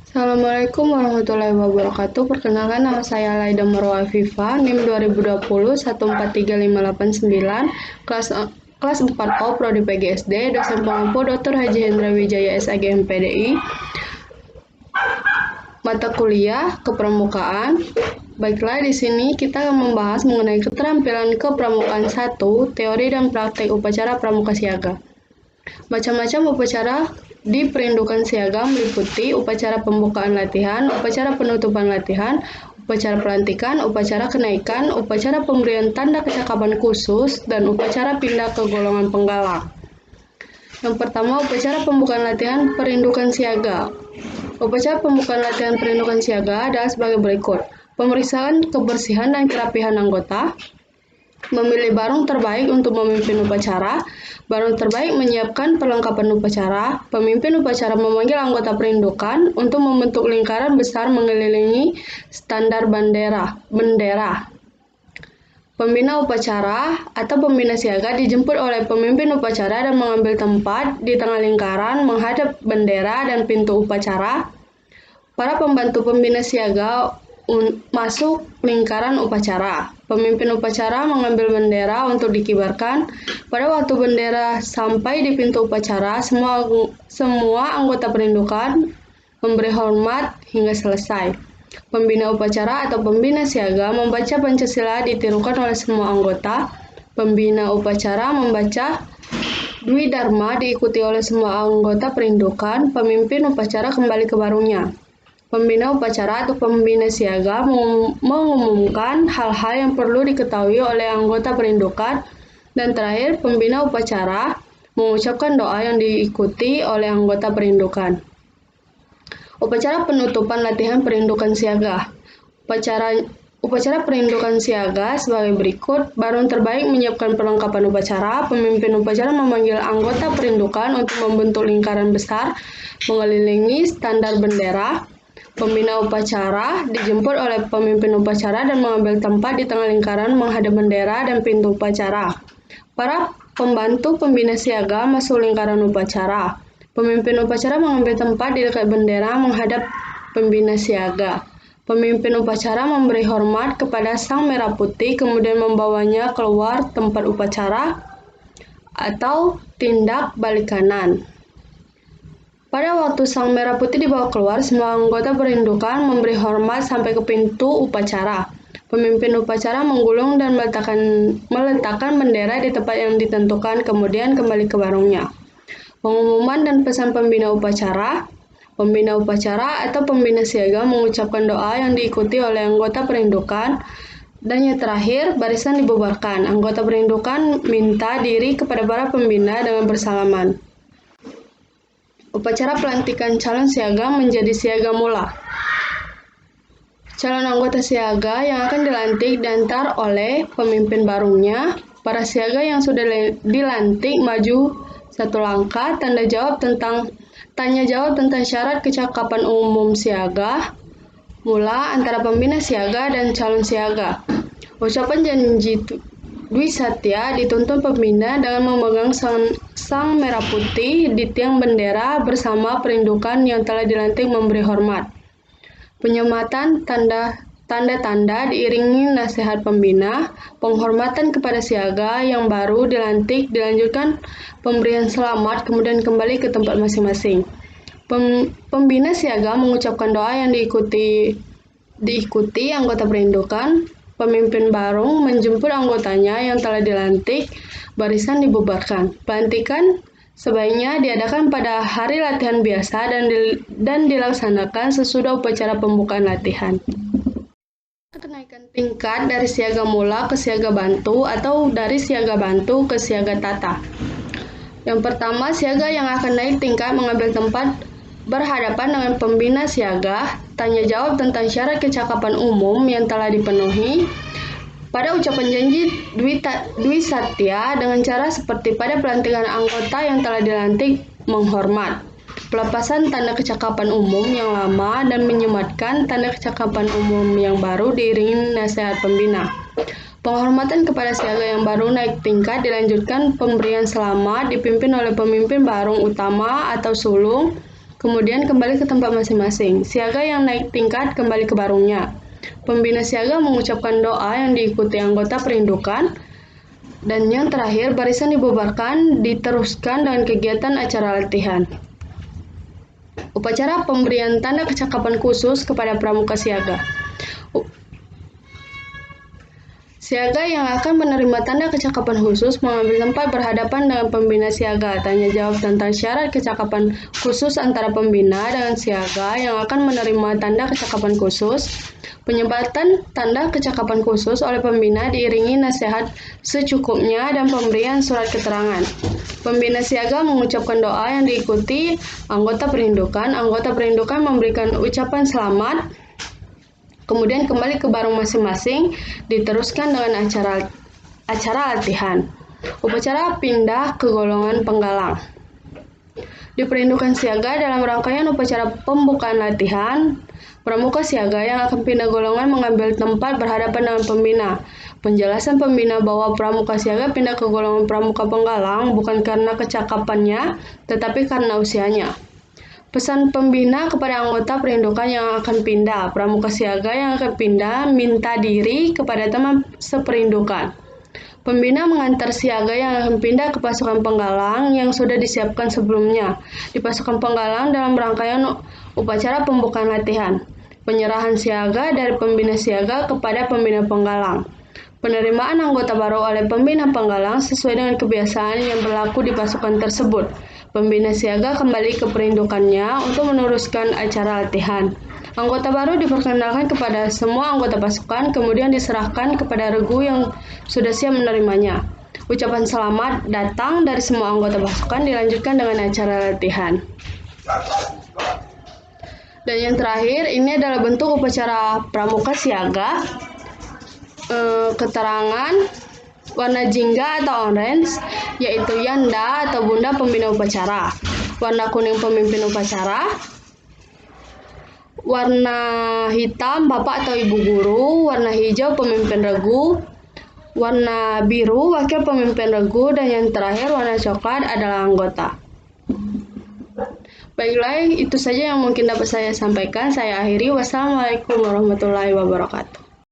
Assalamualaikum warahmatullahi wabarakatuh. Perkenalkan, nama saya Laida Marwa Afifa, NIM 2020 143589, kelas 4O Prodi PGSD, dosen pengampu Dr. Haji Hendra Wijaya SAG MPDI, mata kuliah kepramukaan. Baiklah, di sini kita akan membahas mengenai keterampilan kepramukaan 1, teori dan praktek upacara pramuka siaga. Macam-macam upacara di perindukan siaga meliputi upacara pembukaan latihan, upacara penutupan latihan, upacara pelantikan, upacara kenaikan, upacara pemberian tanda kecakapan khusus, dan upacara pindah ke golongan penggalang. Yang pertama, upacara pembukaan latihan perindukan siaga. Upacara pembukaan latihan perindukan siaga adalah sebagai berikut. Pemeriksaan kebersihan dan kerapihan anggota, memilih barung terbaik untuk memimpin upacara, barung terbaik menyiapkan perlengkapan upacara, pemimpin upacara memanggil anggota perindukan untuk membentuk lingkaran besar mengelilingi standar bendera. Pembina upacara atau pembina siaga dijemput oleh pemimpin upacara dan mengambil tempat di tengah lingkaran menghadap bendera dan pintu upacara. Para pembantu pembina siaga masuk lingkaran upacara. Pemimpin upacara mengambil bendera untuk dikibarkan. Pada waktu bendera sampai di pintu upacara, semua anggota perindukan memberi hormat hingga selesai. Pembina upacara atau pembina siaga membaca Pancasila ditirukan oleh semua anggota. Pembina upacara membaca Dwi Dharma diikuti oleh semua anggota perindukan. Pemimpin upacara kembali ke barungnya. Pembina upacara atau pembina siaga mengumumkan hal-hal yang perlu diketahui oleh anggota perindukan. Dan terakhir, pembina upacara mengucapkan doa yang diikuti oleh anggota perindukan. Upacara penutupan latihan perindukan siaga. Upacara perindukan siaga sebagai berikut. Barung terbaik menyiapkan perlengkapan upacara. Pemimpin upacara memanggil anggota perindukan untuk membentuk lingkaran besar mengelilingi standar bendera. Pembina upacara dijemput oleh pemimpin upacara dan mengambil tempat di tengah lingkaran menghadap bendera dan pintu upacara. Para pembantu pembina siaga masuk lingkaran upacara. Pemimpin upacara mengambil tempat di dekat bendera menghadap pembina siaga. Pemimpin upacara memberi hormat kepada sang merah putih, kemudian membawanya keluar tempat upacara atau tindak balik kanan. Pada waktu sang merah putih dibawa keluar, semua anggota perindukan memberi hormat sampai ke pintu upacara. Pemimpin upacara menggulung dan meletakkan bendera di tempat yang ditentukan, kemudian kembali ke barungnya. Pengumuman dan pesan pembina upacara. Pembina upacara atau pembina siaga mengucapkan doa yang diikuti oleh anggota perindukan. Dan yang terakhir, barisan dibubarkan. Anggota perindukan minta diri kepada para pembina dengan bersalaman. Upacara pelantikan calon siaga menjadi siaga mula. Calon anggota siaga yang akan dilantik diantar oleh pemimpin barungnya. Para siaga yang sudah dilantik maju satu langkah, tanya jawab tentang syarat kecakapan umum siaga mula antara pembina siaga dan calon siaga. Ucapan janji Dwi Satya dituntun pembina dengan memegang sang merah putih di tiang bendera bersama perindukan yang telah dilantik memberi hormat. Penyematan tanda-tanda diiringi nasihat pembina. Penghormatan kepada siaga yang baru dilantik dilanjutkan pemberian selamat, kemudian kembali ke tempat masing-masing. Pembina siaga mengucapkan doa yang diikuti anggota perindukan. Pemimpin barung menjemput anggotanya yang telah dilantik, barisan dibubarkan. Pelantikan sebaiknya diadakan pada hari latihan biasa dan dilaksanakan sesudah upacara pembukaan latihan. Kenaikan tingkat dari siaga mula ke siaga bantu atau dari siaga bantu ke siaga tata. Yang pertama, siaga yang akan naik tingkat mengambil tempat berhadapan dengan pembina siaga, tanya jawab tentang syarat kecakapan umum yang telah dipenuhi. Pada ucapan janji Dwi Satya dengan cara seperti pada pelantikan anggota yang telah dilantik, menghormat. Pelepasan tanda kecakapan umum yang lama dan menyematkan tanda kecakapan umum yang baru diiringi nasihat pembina. Penghormatan kepada siaga yang baru naik tingkat dilanjutkan pemberian selamat dipimpin oleh pemimpin barung utama atau sulung. kemudian kembali ke tempat masing-masing. Siaga yang naik tingkat kembali ke barungnya. Pembina siaga mengucapkan doa yang diikuti anggota perindukan. Dan yang terakhir, barisan dibubarkan, diteruskan dengan kegiatan acara latihan. Upacara pemberian tanda kecakapan khusus kepada pramuka siaga. Siaga yang akan menerima tanda kecakapan khusus mengambil tempat berhadapan dengan pembina siaga. Tanya jawab tentang syarat kecakapan khusus antara pembina dengan siaga yang akan menerima tanda kecakapan khusus. Penyebatan tanda kecakapan khusus oleh pembina diiringi nasihat secukupnya dan pemberian surat keterangan. Pembina siaga mengucapkan doa yang diikuti anggota perindukan. Anggota perindukan memberikan ucapan selamat. Kemudian kembali ke barung masing-masing, diteruskan dengan acara latihan. Upacara pindah ke golongan penggalang. Di perindukan siaga dalam rangkaian upacara pembukaan latihan, pramuka siaga yang akan pindah golongan mengambil tempat berhadapan dengan pembina. Penjelasan pembina bahwa pramuka siaga pindah ke golongan pramuka penggalang bukan karena kecakapannya, tetapi karena usianya. Pesan pembina kepada anggota perindukan yang akan pindah. Pramuka siaga yang akan pindah minta diri kepada teman seperindukan. Pembina mengantar siaga yang akan pindah ke pasukan penggalang yang sudah disiapkan sebelumnya di pasukan penggalang dalam rangkaian upacara pembukaan latihan. Penyerahan siaga dari pembina siaga kepada pembina penggalang. Penerimaan anggota baru oleh pembina penggalang sesuai dengan kebiasaan yang berlaku di pasukan tersebut. Pembina siaga kembali ke perindukannya untuk meneruskan acara latihan. Anggota baru diperkenalkan kepada semua anggota pasukan, kemudian diserahkan kepada regu yang sudah siap menerimanya. Ucapan selamat datang dari semua anggota pasukan dilanjutkan dengan acara latihan. Dan yang terakhir, ini adalah bentuk upacara pramuka siaga. Keterangan warna jingga atau orange, yaitu yanda atau bunda pembina upacara. Warna kuning pemimpin upacara. Warna hitam bapak atau ibu guru. Warna hijau pemimpin regu. Warna biru wakil pemimpin regu. Dan yang terakhir warna coklat adalah anggota. Baiklah, itu saja yang mungkin dapat saya sampaikan. Saya akhiri. Wassalamualaikum warahmatullahi wabarakatuh.